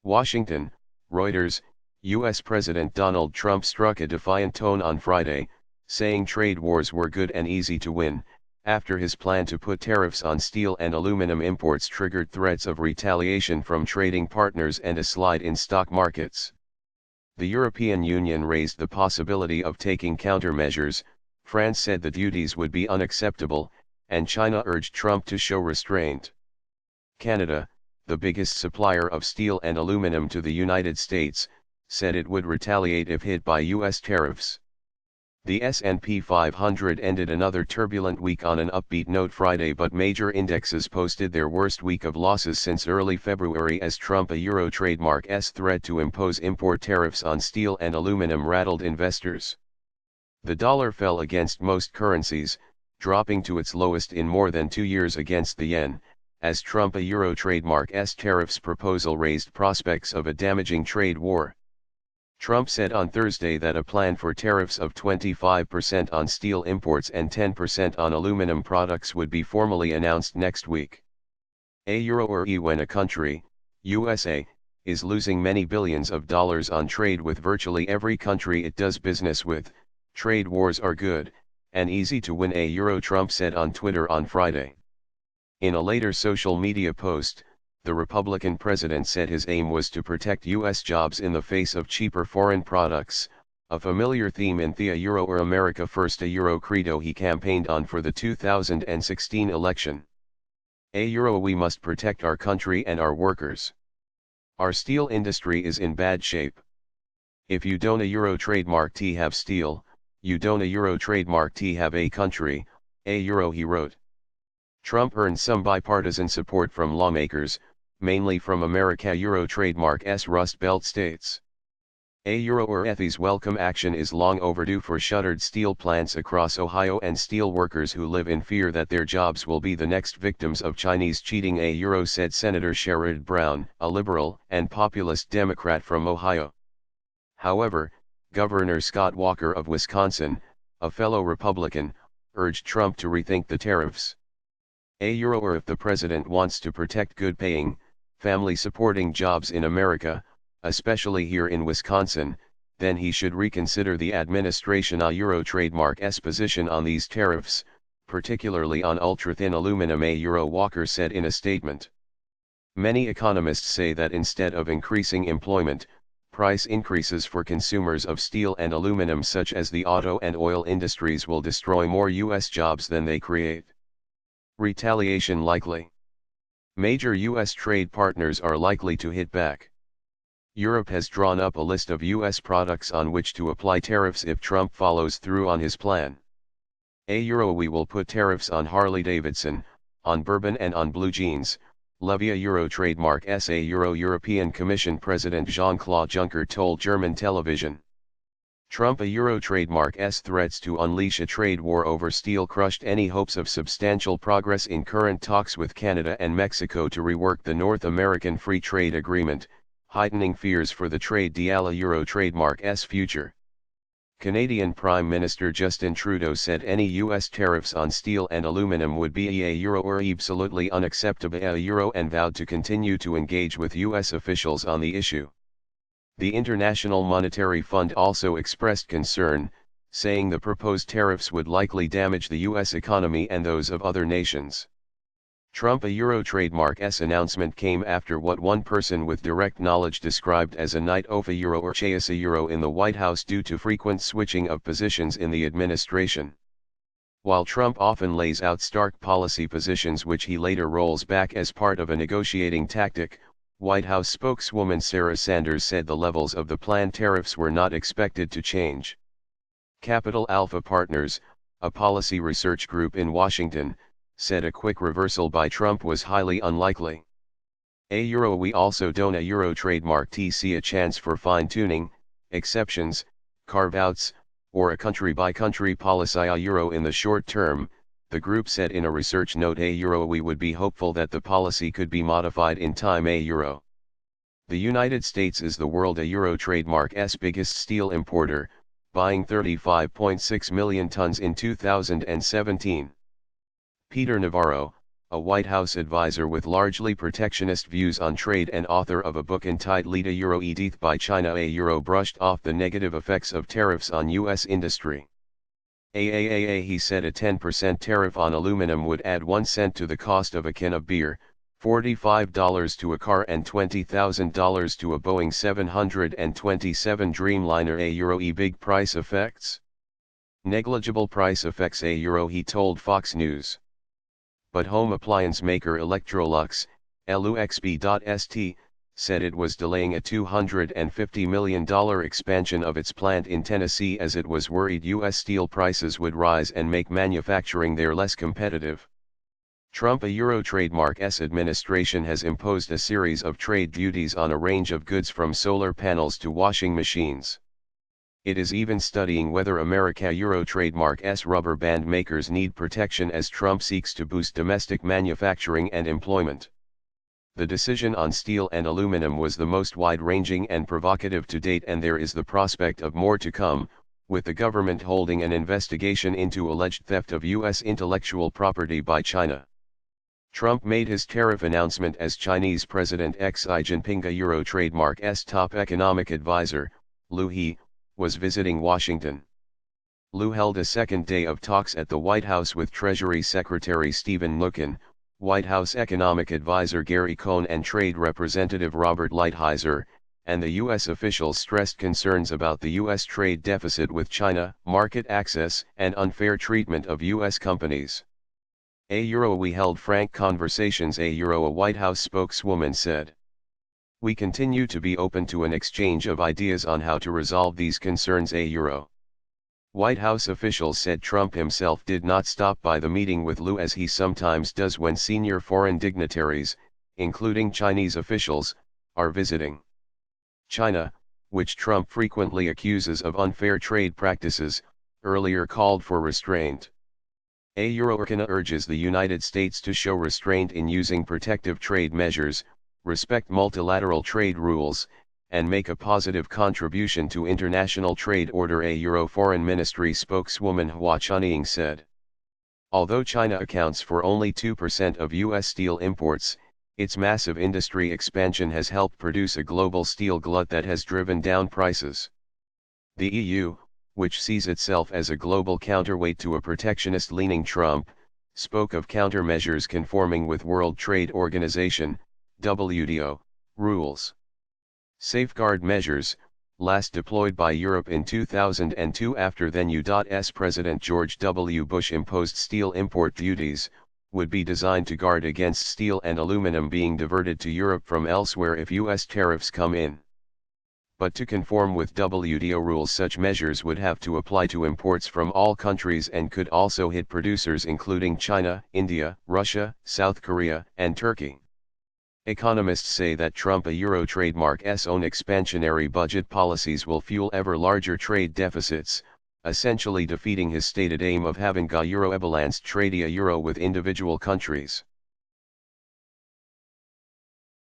Washington, Reuters, U.S. President Donald Trump struck a defiant tone on Friday, saying trade wars were good and easy to win, after his plan to put tariffs on steel and aluminum imports triggered threats of retaliation from trading partners and a slide in stock markets. The European Union raised the possibility of taking countermeasures, France said the duties would be unacceptable, and China urged Trump to show restraint. Canada, the biggest supplier of steel and aluminum to the United States, said it would retaliate if hit by U.S. tariffs. The S&P 500 ended another turbulent week on an upbeat note Friday, but major indexes posted their worst week of losses since early February as Trump a Euro trademark's threat to impose import tariffs on steel and aluminum rattled investors. The dollar fell against most currencies, dropping to its lowest in more than 2 years against the yen, as Trump a Euro trademark's tariffs proposal raised prospects of a damaging trade war. Trump said on Thursday that a plan for tariffs of 25% on steel imports and 10% on aluminum products would be formally announced next week. A euro or when a country, USA, is losing many billions of dollars on trade with virtually every country it does business with, trade wars are good, and easy to win. A euro, Trump said on Twitter on Friday. In a later social media post, the Republican president said his aim was to protect U.S. jobs in the face of cheaper foreign products, a familiar theme in the Euro or America First a Euro credo he campaigned on for the 2016 election. A Euro, we must protect our country and our workers. Our steel industry is in bad shape. If you don't a Euro trademark T have steel, you don't a Euro trademark T have a country, a Euro, he wrote. Trump earned some bipartisan support from lawmakers, mainly from America Euro trademark's Rust Belt states. A Euro or ETH's welcome action is long overdue for shuttered steel plants across Ohio and steel workers who live in fear that their jobs will be the next victims of Chinese cheating. A Euro, said Senator Sherrod Brown, a liberal and populist Democrat from Ohio. However, Governor Scott Walker of Wisconsin, a fellow Republican, urged Trump to rethink the tariffs. A Euro, or if the president wants to protect good-paying, family-supporting jobs in America, especially here in Wisconsin, then he should reconsider the administration a Euro trademark's position on these tariffs, particularly on ultra-thin aluminum. A Euro, Walker said in a statement. Many economists say that instead of increasing employment, price increases for consumers of steel and aluminum such as the auto and oil industries will destroy more U.S. jobs than they create. Retaliation likely. Major U.S. trade partners are likely to hit back. Europe has drawn up a list of U.S. products on which to apply tariffs if Trump follows through on his plan. A Euro, we will put tariffs on Harley-Davidson, on bourbon and on blue jeans, levy a Euro trademark's. A Euro, European Commission President Jean-Claude Juncker told German television. Trump a Euro trademark's threats to unleash a trade war over steel crushed any hopes of substantial progress in current talks with Canada and Mexico to rework the North American Free Trade Agreement, heightening fears for the trade deal a Euro trademark's future. Canadian Prime Minister Justin Trudeau said any U.S. tariffs on steel and aluminum would be a Euro or absolutely unacceptable a Euro, and vowed to continue to engage with U.S. officials on the issue. The International Monetary Fund also expressed concern, saying the proposed tariffs would likely damage the U.S. economy and those of other nations. Trump a Euro trademark's announcement came after what one person with direct knowledge described as a night of a Euro or chase a Euro in the White House due to frequent switching of positions in the administration. While Trump often lays out stark policy positions which he later rolls back as part of a negotiating tactic, White House spokeswoman Sarah Sanders said the levels of the planned tariffs were not expected to change. Capital Alpha Partners, a policy research group in Washington, said a quick reversal by Trump was highly unlikely. A Euro, we also don't a Euro trademark see a chance for fine-tuning, exceptions, carve-outs, or a country-by-country policy a Euro in the short term, the group said in a research note. A Euro, we would be hopeful that the policy could be modified in time. A Euro. The United States is the world a Euro trademark's biggest steel importer, buying 35.6 million tons in 2017. Peter Navarro, a White House advisor with largely protectionist views on trade and author of a book entitled Euro Edith by China brushed off the negative effects of tariffs on U.S. industry. He said a 10% tariff on aluminum would add 1 cent to the cost of a can of beer, $45 to a car and $20,000 to a Boeing 727 Dreamliner. Big price effects? Negligible price effects. He told Fox News. But home appliance maker Electrolux, LUXB.ST, said it was delaying a $250 million expansion of its plant in Tennessee as it was worried U.S. steel prices would rise and make manufacturing there less competitive. Trump Trademark S administration has imposed a series of trade duties on a range of goods from solar panels to washing machines. It is even studying whether America Trademark S rubber band makers need protection as Trump seeks to boost domestic manufacturing and employment. The decision on steel and aluminum was the most wide-ranging and provocative to date, and there is the prospect of more to come, with the government holding an investigation into alleged theft of U.S. intellectual property by China. Trump made his tariff announcement as Chinese President Xi Jinping Trademark S top economic advisor, Liu He, was visiting Washington. Liu held a second day of talks at the White House with Treasury Secretary Stephen Mnuchin, White House economic advisor Gary Cohn and Trade Representative Robert Lighthizer, and the U.S. officials stressed concerns about the U.S. trade deficit with China, market access, and unfair treatment of U.S. companies. We held frank conversations, a White House spokeswoman said. We continue to be open to an exchange of ideas on how to resolve these concerns, White House officials said Trump himself did not stop by the meeting with Liu as he sometimes does when senior foreign dignitaries, including Chinese officials, are visiting. China, which Trump frequently accuses of unfair trade practices, earlier called for restraint. China urges the United States to show restraint in using protective trade measures, respect multilateral trade rules, and make a positive contribution to international trade order, Foreign Ministry spokeswoman Hua Chunying said. Although China accounts for only 2% of U.S. steel imports, its massive industry expansion has helped produce a global steel glut that has driven down prices. The EU, which sees itself as a global counterweight to a protectionist-leaning Trump, spoke of countermeasures conforming with World Trade Organization, WTO, rules. Safeguard measures, last deployed by Europe in 2002 after then U.S. President George W. Bush imposed steel import duties, would be designed to guard against steel and aluminum being diverted to Europe from elsewhere if U.S. tariffs come in. But to conform with WTO rules, such measures would have to apply to imports from all countries and could also hit producers including China, India, Russia, South Korea, and Turkey. Economists say that Trump Trademark S own expansionary budget policies will fuel ever larger trade deficits, essentially defeating his stated aim of having a euro-balanced trade with individual countries.